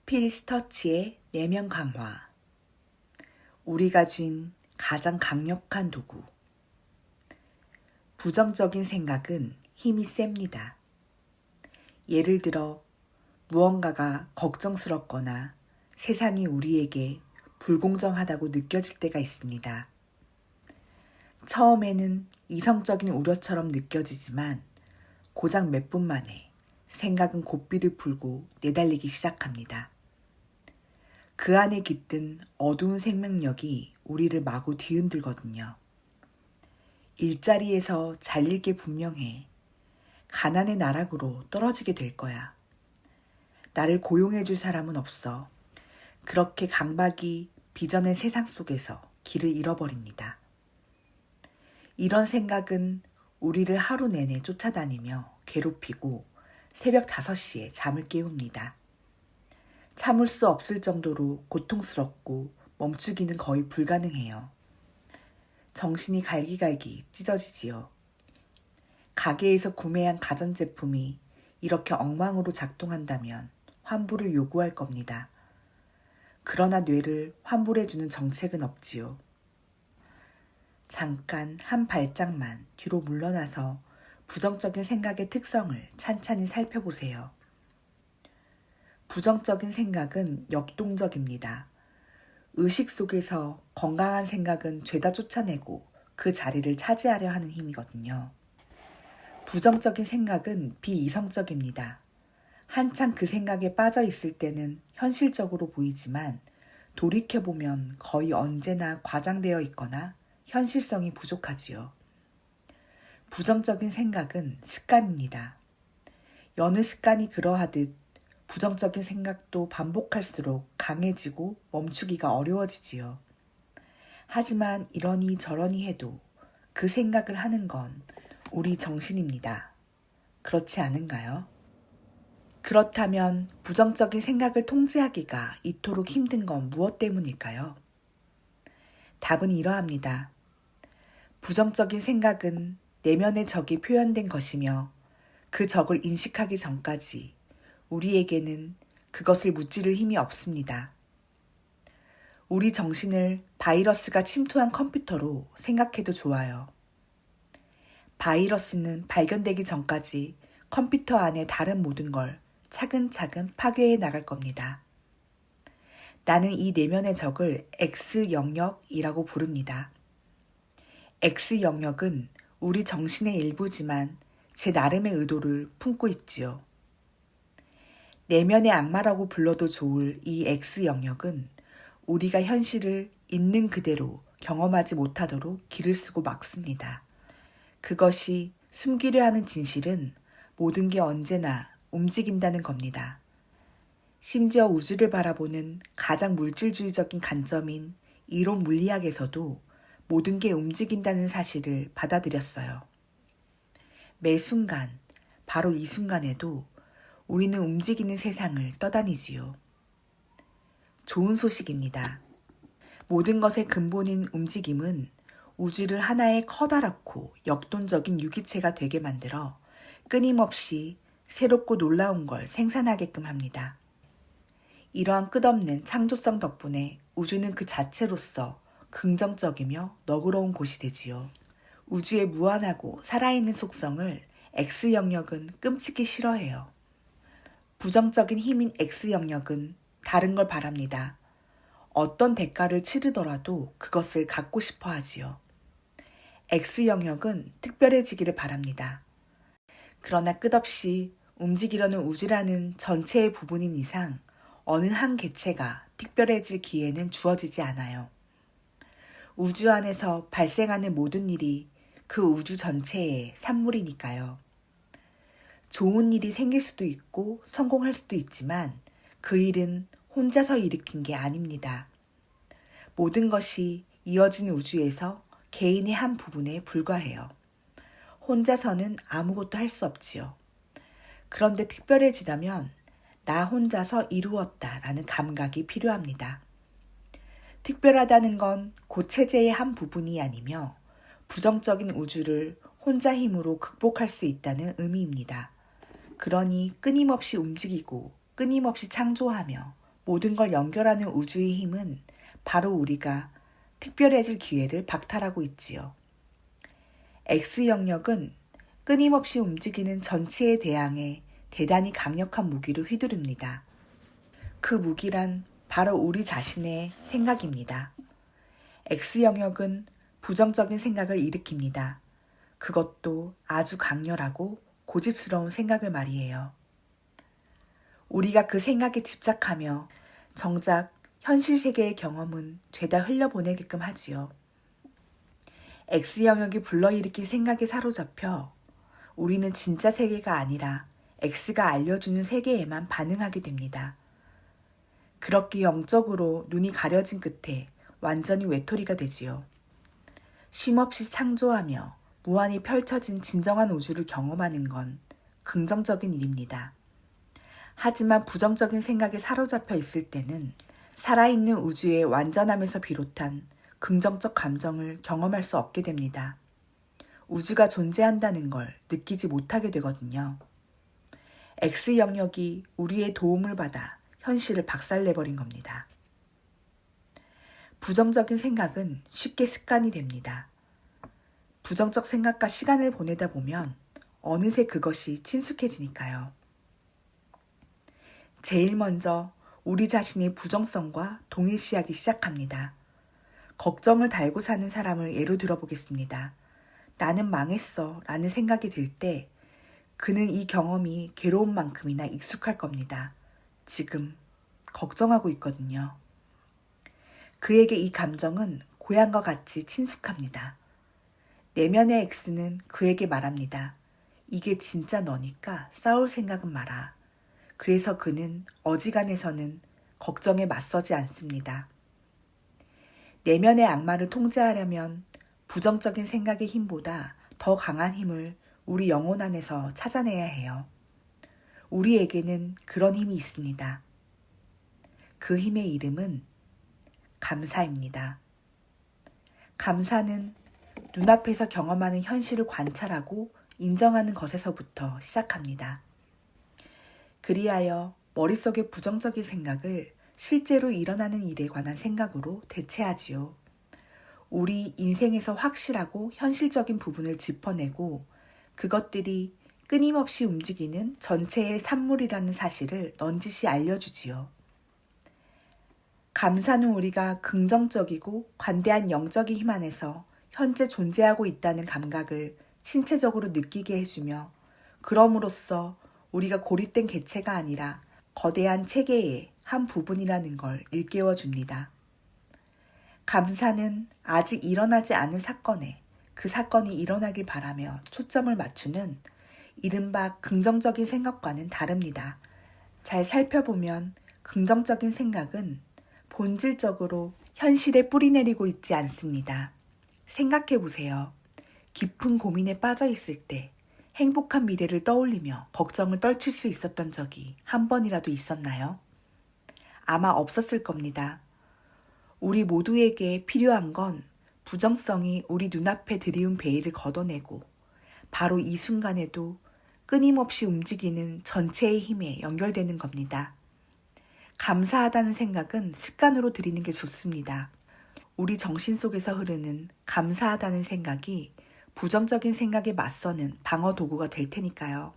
필 스터치의 내면 강화. 우리가 쥔 가장 강력한 도구. 부정적인 생각은 힘이 셉니다. 예를 들어 무언가가 걱정스럽거나 세상이 우리에게 불공정하다고 느껴질 때가 있습니다. 처음에는 이성적인 우려처럼 느껴지지만 고작 몇 분 만에 생각은 고삐를 풀고 내달리기 시작합니다. 그 안에 깃든 어두운 생명력이 우리를 마구 뒤흔들거든요. 일자리에서 잘릴 게 분명해. 가난의 나락으로 떨어지게 될 거야. 나를 고용해 줄 사람은 없어. 그렇게 강박이 빚어낸 세상 속에서 길을 잃어버립니다. 이런 생각은 우리를 하루 내내 쫓아다니며 괴롭히고 새벽 5시에 잠을 깨웁니다. 참을 수 없을 정도로 고통스럽고 멈추기는 거의 불가능해요. 정신이 갈기갈기 찢어지지요. 가게에서 구매한 가전제품이 이렇게 엉망으로 작동한다면 환불을 요구할 겁니다. 그러나 뇌를 환불해주는 정책은 없지요. 잠깐 한 발짝만 뒤로 물러나서 부정적인 생각의 특성을 찬찬히 살펴보세요. 부정적인 생각은 역동적입니다. 의식 속에서 건강한 생각은 죄다 쫓아내고 그 자리를 차지하려 하는 힘이거든요. 부정적인 생각은 비이성적입니다. 한창 그 생각에 빠져 있을 때는 현실적으로 보이지만 돌이켜보면 거의 언제나 과장되어 있거나 현실성이 부족하지요. 부정적인 생각은 습관입니다. 여느 습관이 그러하듯 부정적인 생각도 반복할수록 강해지고 멈추기가 어려워지지요. 하지만 이러니 저러니 해도 그 생각을 하는 건 우리 정신입니다. 그렇지 않은가요? 그렇다면 부정적인 생각을 통제하기가 이토록 힘든 건 무엇 때문일까요? 답은 이러합니다. 부정적인 생각은 내면의 적이 표현된 것이며 그 적을 인식하기 전까지 우리에게는 그것을 무찌를 힘이 없습니다. 우리 정신을 바이러스가 침투한 컴퓨터로 생각해도 좋아요. 바이러스는 발견되기 전까지 컴퓨터 안에 다른 모든 걸 차근차근 파괴해 나갈 겁니다. 나는 이 내면의 적을 X 영역이라고 부릅니다. X 영역은 우리 정신의 일부지만 제 나름의 의도를 품고 있지요. 내면의 악마라고 불러도 좋을 이 X 영역은 우리가 현실을 있는 그대로 경험하지 못하도록 길을 쓰고 막습니다. 그것이 숨기려 하는 진실은 모든 게 언제나 움직인다는 겁니다. 심지어 우주를 바라보는 가장 물질주의적인 관점인 이론 물리학에서도 모든 게 움직인다는 사실을 받아들였어요. 매 순간, 바로 이 순간에도 우리는 움직이는 세상을 떠다니지요. 좋은 소식입니다. 모든 것의 근본인 움직임은 우주를 하나의 커다랗고 역동적인 유기체가 되게 만들어 끊임없이 새롭고 놀라운 걸 생산하게끔 합니다. 이러한 끝없는 창조성 덕분에 우주는 그 자체로서 긍정적이며 너그러운 곳이 되지요. 우주의 무한하고 살아있는 속성을 X 영역은 끔찍이 싫어해요. 부정적인 힘인 X 영역은 다른 걸 바랍니다. 어떤 대가를 치르더라도 그것을 갖고 싶어 하지요. X 영역은 특별해지기를 바랍니다. 그러나 끝없이 움직이려는 우주라는 전체의 부분인 이상 어느 한 개체가 특별해질 기회는 주어지지 않아요. 우주 안에서 발생하는 모든 일이 그 우주 전체의 산물이니까요. 좋은 일이 생길 수도 있고 성공할 수도 있지만 그 일은 혼자서 일으킨 게 아닙니다. 모든 것이 이어진 우주에서 개인의 한 부분에 불과해요. 혼자서는 아무것도 할 수 없지요. 그런데 특별해지려면 나 혼자서 이루었다라는 감각이 필요합니다. 특별하다는 건 그 체제의 한 부분이 아니며 부정적인 우주를 혼자 힘으로 극복할 수 있다는 의미입니다. 그러니 끊임없이 움직이고 끊임없이 창조하며 모든 걸 연결하는 우주의 힘은 바로 우리가 특별해질 기회를 박탈하고 있지요. X 영역은 끊임없이 움직이는 전체에 대항해 대단히 강력한 무기로 휘두릅니다. 그 무기란 바로 우리 자신의 생각입니다. X 영역은 부정적인 생각을 일으킵니다. 그것도 아주 강렬하고 고집스러운 생각을 말이에요. 우리가 그 생각에 집착하며 정작 현실 세계의 경험은 죄다 흘려보내게끔 하지요. X 영역이 불러일으킨 생각에 사로잡혀 우리는 진짜 세계가 아니라 X가 알려주는 세계에만 반응하게 됩니다. 그렇게 영적으로 눈이 가려진 끝에 완전히 외톨이가 되지요. 쉼없이 창조하며 무한히 펼쳐진 진정한 우주를 경험하는 건 긍정적인 일입니다. 하지만 부정적인 생각에 사로잡혀 있을 때는 살아있는 우주의 완전함에서 비롯한 긍정적 감정을 경험할 수 없게 됩니다. 우주가 존재한다는 걸 느끼지 못하게 되거든요. X 영역이 우리의 도움을 받아 현실을 박살내버린 겁니다. 부정적인 생각은 쉽게 습관이 됩니다. 부정적 생각과 시간을 보내다 보면 어느새 그것이 친숙해지니까요. 제일 먼저 우리 자신의 부정성과 동일시하기 시작합니다. 걱정을 달고 사는 사람을 예로 들어보겠습니다. 나는 망했어 라는 생각이 들 때 그는 이 경험이 괴로운 만큼이나 익숙할 겁니다. 지금 걱정하고 있거든요. 그에게 이 감정은 고향과 같이 친숙합니다. 내면의 X는 그에게 말합니다. 이게 진짜 너니까 싸울 생각은 마라. 그래서 그는 어지간해서는 걱정에 맞서지 않습니다. 내면의 악마를 통제하려면 부정적인 생각의 힘보다 더 강한 힘을 우리 영혼 안에서 찾아내야 해요. 우리에게는 그런 힘이 있습니다. 그 힘의 이름은 감사입니다. 감사는 눈앞에서 경험하는 현실을 관찰하고 인정하는 것에서부터 시작합니다. 그리하여 머릿속의 부정적인 생각을 실제로 일어나는 일에 관한 생각으로 대체하지요. 우리 인생에서 확실하고 현실적인 부분을 짚어내고 그것들이 끊임없이 움직이는 전체의 산물이라는 사실을 넌지시 알려주지요. 감사는 우리가 긍정적이고 관대한 영적인 힘 안에서 현재 존재하고 있다는 감각을 신체적으로 느끼게 해주며 그럼으로써 우리가 고립된 개체가 아니라 거대한 체계의 한 부분이라는 걸 일깨워 줍니다. 감사는 아직 일어나지 않은 사건에 그 사건이 일어나길 바라며 초점을 맞추는 이른바 긍정적인 생각과는 다릅니다. 잘 살펴보면 긍정적인 생각은 본질적으로 현실에 뿌리내리고 있지 않습니다. 생각해 보세요. 깊은 고민에 빠져 있을 때 행복한 미래를 떠올리며 걱정을 떨칠 수 있었던 적이 한 번이라도 있었나요? 아마 없었을 겁니다. 우리 모두에게 필요한 건 부정성이 우리 눈앞에 들이운 베일을 걷어내고 바로 이 순간에도 끊임없이 움직이는 전체의 힘에 연결되는 겁니다. 감사하다는 생각은 습관으로 들이는 게 좋습니다. 우리 정신 속에서 흐르는 감사하다는 생각이 부정적인 생각에 맞서는 방어 도구가 될 테니까요.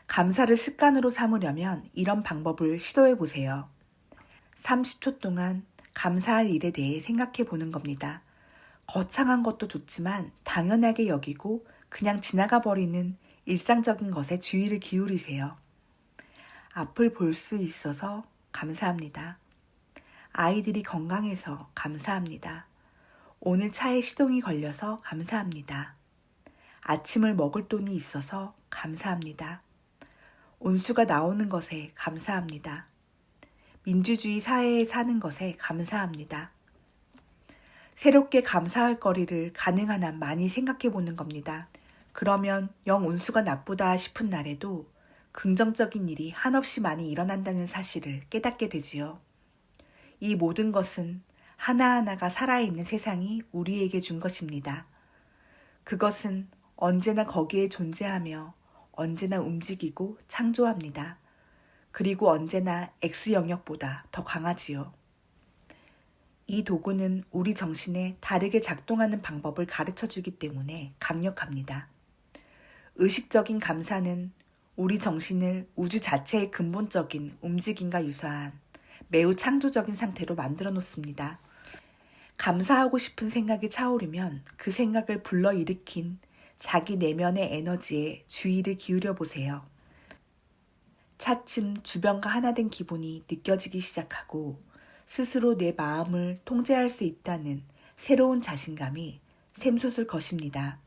감사를 습관으로 삼으려면 이런 방법을 시도해 보세요. 30초 동안 감사할 일에 대해 생각해 보는 겁니다. 거창한 것도 좋지만 당연하게 여기고 그냥 지나가 버리는 일상적인 것에 주의를 기울이세요. 앞을 볼 수 있어서 감사합니다. 아이들이 건강해서 감사합니다. 오늘 차에 시동이 걸려서 감사합니다. 아침을 먹을 돈이 있어서 감사합니다. 온수가 나오는 것에 감사합니다. 민주주의 사회에 사는 것에 감사합니다. 새롭게 감사할 거리를 가능한 한 많이 생각해 보는 겁니다. 그러면 영 운수가 나쁘다 싶은 날에도 긍정적인 일이 한없이 많이 일어난다는 사실을 깨닫게 되지요. 이 모든 것은 하나하나가 살아있는 세상이 우리에게 준 것입니다. 그것은 언제나 거기에 존재하며 언제나 움직이고 창조합니다. 그리고 언제나 X 영역보다 더 강하지요. 이 도구는 우리 정신에 다르게 작동하는 방법을 가르쳐 주기 때문에 강력합니다. 의식적인 감사는 우리 정신을 우주 자체의 근본적인 움직임과 유사한 매우 창조적인 상태로 만들어 놓습니다. 감사하고 싶은 생각이 차오르면 그 생각을 불러일으킨 자기 내면의 에너지에 주의를 기울여 보세요. 차츰 주변과 하나 된 기분이 느껴지기 시작하고 스스로 내 마음을 통제할 수 있다는 새로운 자신감이 샘솟을 것입니다.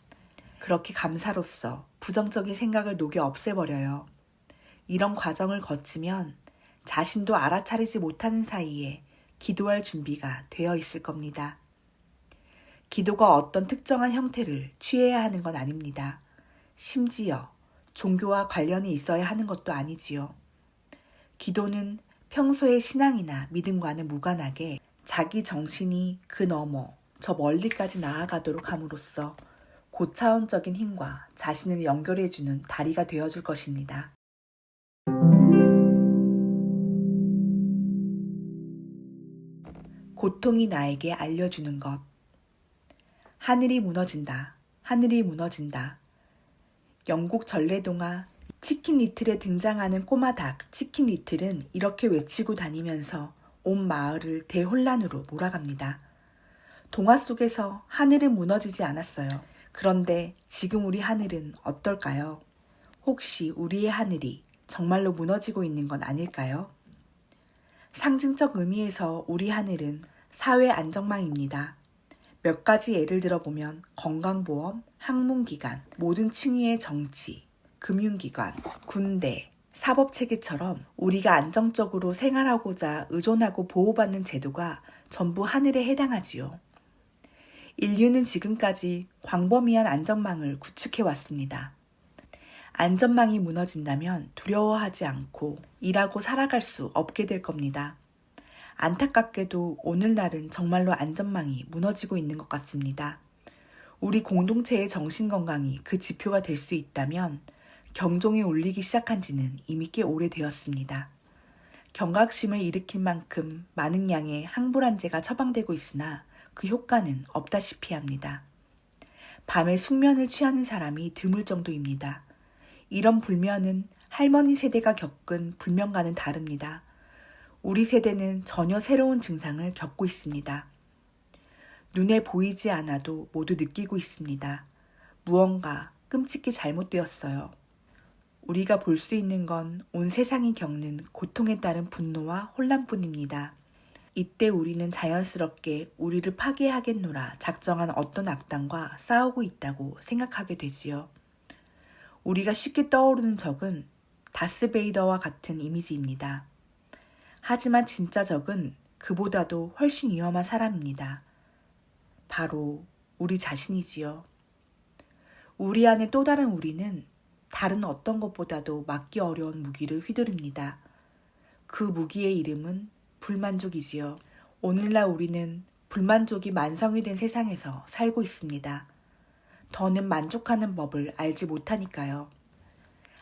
그렇게 감사로써 부정적인 생각을 녹여 없애버려요. 이런 과정을 거치면 자신도 알아차리지 못하는 사이에 기도할 준비가 되어 있을 겁니다. 기도가 어떤 특정한 형태를 취해야 하는 건 아닙니다. 심지어 종교와 관련이 있어야 하는 것도 아니지요. 기도는 평소의 신앙이나 믿음과는 무관하게 자기 정신이 그 너머 저 멀리까지 나아가도록 함으로써 고차원적인 힘과 자신을 연결해주는 다리가 되어줄 것입니다. 고통이 나에게 알려주는 것. 하늘이 무너진다. 하늘이 무너진다. 영국 전래동화 치킨 리틀에 등장하는 꼬마 닭 치킨 리틀은 이렇게 외치고 다니면서 온 마을을 대혼란으로 몰아갑니다. 동화 속에서 하늘은 무너지지 않았어요. 그런데 지금 우리 하늘은 어떨까요? 혹시 우리의 하늘이 정말로 무너지고 있는 건 아닐까요? 상징적 의미에서 우리 하늘은 사회 안전망입니다. 몇 가지 예를 들어보면 건강보험, 학문기관, 모든 층위의 정치, 금융기관, 군대, 사법체계처럼 우리가 안정적으로 생활하고자 의존하고 보호받는 제도가 전부 하늘에 해당하지요. 인류는 지금까지 광범위한 안전망을 구축해왔습니다. 안전망이 무너진다면 두려워하지 않고 일하고 살아갈 수 없게 될 겁니다. 안타깝게도 오늘날은 정말로 안전망이 무너지고 있는 것 같습니다. 우리 공동체의 정신건강이 그 지표가 될 수 있다면 경종이 울리기 시작한 지는 이미 꽤 오래되었습니다. 경각심을 일으킬 만큼 많은 양의 항불안제가 처방되고 있으나 그 효과는 없다시피 합니다. 밤에 숙면을 취하는 사람이 드물 정도입니다. 이런 불면은 할머니 세대가 겪은 불면과는 다릅니다. 우리 세대는 전혀 새로운 증상을 겪고 있습니다. 눈에 보이지 않아도 모두 느끼고 있습니다. 무언가 끔찍히 잘못되었어요. 우리가 볼 수 있는 건 온 세상이 겪는 고통에 따른 분노와 혼란뿐입니다. 이때 우리는 자연스럽게 우리를 파괴하겠노라 작정한 어떤 악당과 싸우고 있다고 생각하게 되지요. 우리가 쉽게 떠오르는 적은 다스베이더와 같은 이미지입니다. 하지만 진짜 적은 그보다도 훨씬 위험한 사람입니다. 바로 우리 자신이지요. 우리 안에 또 다른 우리는 다른 어떤 것보다도 막기 어려운 무기를 휘두릅니다. 그 무기의 이름은 불만족이지요. 오늘날 우리는 불만족이 만성이 된 세상에서 살고 있습니다. 더는 만족하는 법을 알지 못하니까요.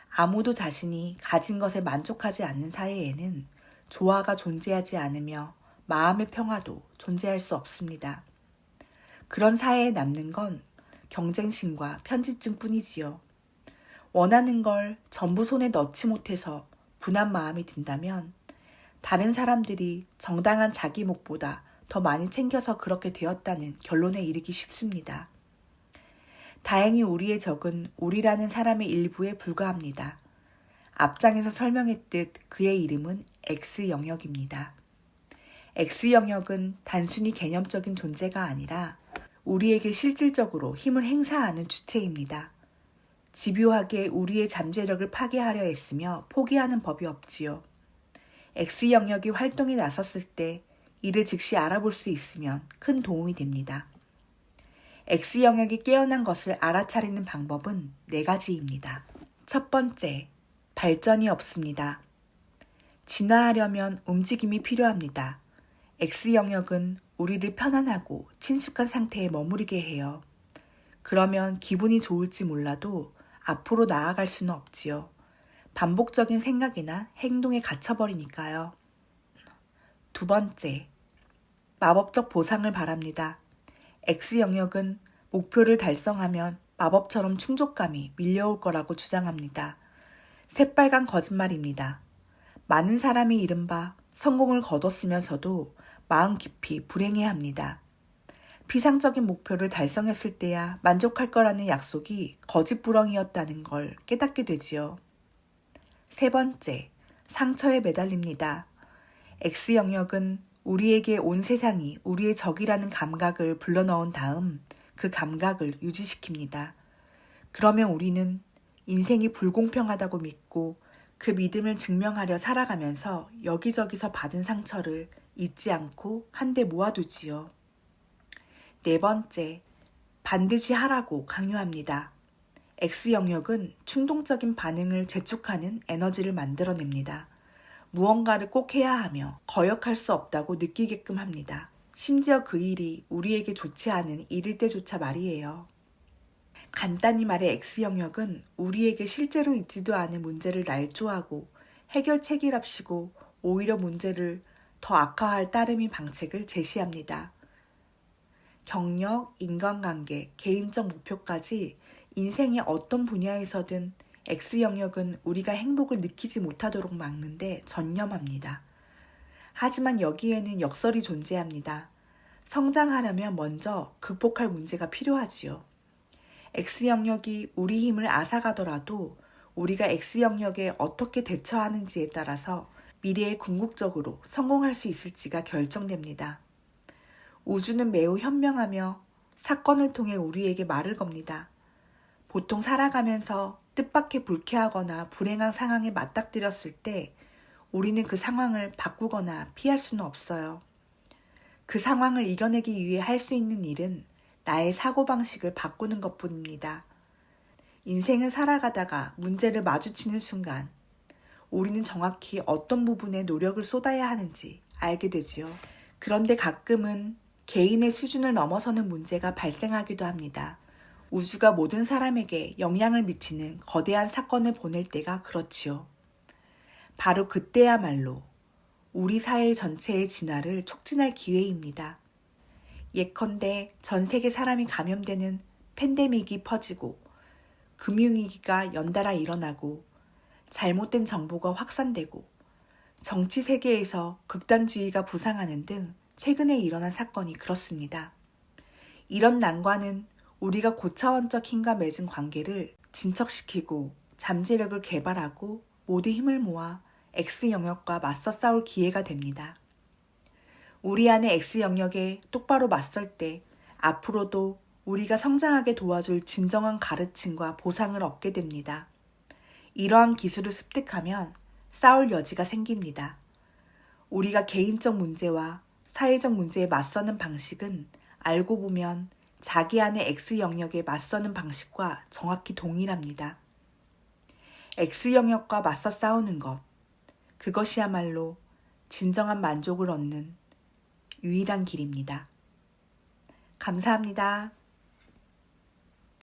아무도 자신이 가진 것에 만족하지 않는 사회에는 조화가 존재하지 않으며 마음의 평화도 존재할 수 없습니다. 그런 사회에 남는 건 경쟁심과 편집증 뿐이지요. 원하는 걸 전부 손에 넣지 못해서 분한 마음이 든다면 다른 사람들이 정당한 자기 몫보다 더 많이 챙겨서 그렇게 되었다는 결론에 이르기 쉽습니다. 다행히 우리의 적은 우리라는 사람의 일부에 불과합니다. 앞장에서 설명했듯 그의 이름은 X 영역입니다. X 영역은 단순히 개념적인 존재가 아니라 우리에게 실질적으로 힘을 행사하는 주체입니다. 집요하게 우리의 잠재력을 파괴하려 했으며 포기하는 법이 없지요. X 영역이 활동에 나섰을 때 이를 즉시 알아볼 수 있으면 큰 도움이 됩니다. X 영역이 깨어난 것을 알아차리는 방법은 4가지입니다. 첫 번째, 발전이 없습니다. 진화하려면 움직임이 필요합니다. X 영역은 우리를 편안하고 친숙한 상태에 머무르게 해요. 그러면 기분이 좋을지 몰라도 앞으로 나아갈 수는 없지요. 반복적인 생각이나 행동에 갇혀버리니까요. 두 번째, 마법적 보상을 바랍니다. X 영역은 목표를 달성하면 마법처럼 충족감이 밀려올 거라고 주장합니다. 새빨간 거짓말입니다. 많은 사람이 이른바 성공을 거뒀으면서도 마음 깊이 불행해합니다. 피상적인 목표를 달성했을 때야 만족할 거라는 약속이 거짓부렁이었다는 걸 깨닫게 되지요. 세 번째, 상처에 매달립니다. X 영역은 우리에게 온 세상이 우리의 적이라는 감각을 불러넣은 다음 그 감각을 유지시킵니다. 그러면 우리는 인생이 불공평하다고 믿고 그 믿음을 증명하려 살아가면서 여기저기서 받은 상처를 잊지 않고 한데 모아두지요. 네 번째, 반드시 하라고 강요합니다. X 영역은 충동적인 반응을 재촉하는 에너지를 만들어냅니다. 무언가를 꼭 해야 하며 거역할 수 없다고 느끼게끔 합니다. 심지어 그 일이 우리에게 좋지 않은 일일 때조차 말이에요. 간단히 말해 X 영역은 우리에게 실제로 있지도 않은 문제를 날조하고 해결책이랍시고 오히려 문제를 더 악화할 따름인 방책을 제시합니다. 경력, 인간관계, 개인적 목표까지 인생의 어떤 분야에서든 X 영역은 우리가 행복을 느끼지 못하도록 막는데 전념합니다. 하지만 여기에는 역설이 존재합니다. 성장하려면 먼저 극복할 문제가 필요하지요. X 영역이 우리 힘을 앗아가더라도 우리가 X 영역에 어떻게 대처하는지에 따라서 미래에 궁극적으로 성공할 수 있을지가 결정됩니다. 우주는 매우 현명하며 사건을 통해 우리에게 말을 겁니다. 보통 살아가면서 뜻밖의 불쾌하거나 불행한 상황에 맞닥뜨렸을 때 우리는 그 상황을 바꾸거나 피할 수는 없어요. 그 상황을 이겨내기 위해 할 수 있는 일은 나의 사고방식을 바꾸는 것뿐입니다. 인생을 살아가다가 문제를 마주치는 순간 우리는 정확히 어떤 부분에 노력을 쏟아야 하는지 알게 되지요. 그런데 가끔은 개인의 수준을 넘어서는 문제가 발생하기도 합니다. 우주가 모든 사람에게 영향을 미치는 거대한 사건을 보낼 때가 그렇지요. 바로 그때야말로 우리 사회 전체의 진화를 촉진할 기회입니다. 예컨대 전 세계 사람이 감염되는 팬데믹이 퍼지고 금융위기가 연달아 일어나고 잘못된 정보가 확산되고 정치 세계에서 극단주의가 부상하는 등 최근에 일어난 사건이 그렇습니다. 이런 난관은 우리가 고차원적 힘과 맺은 관계를 진척시키고 잠재력을 개발하고 모두 힘을 모아 X 영역과 맞서 싸울 기회가 됩니다. 우리 안의 X 영역에 똑바로 맞설 때 앞으로도 우리가 성장하게 도와줄 진정한 가르침과 보상을 얻게 됩니다. 이러한 기술을 습득하면 싸울 여지가 생깁니다. 우리가 개인적 문제와 사회적 문제에 맞서는 방식은 알고 보면 자기 안의 X 영역에 맞서는 방식과 정확히 동일합니다. X 영역과 맞서 싸우는 것, 그것이야말로 진정한 만족을 얻는 유일한 길입니다. 감사합니다.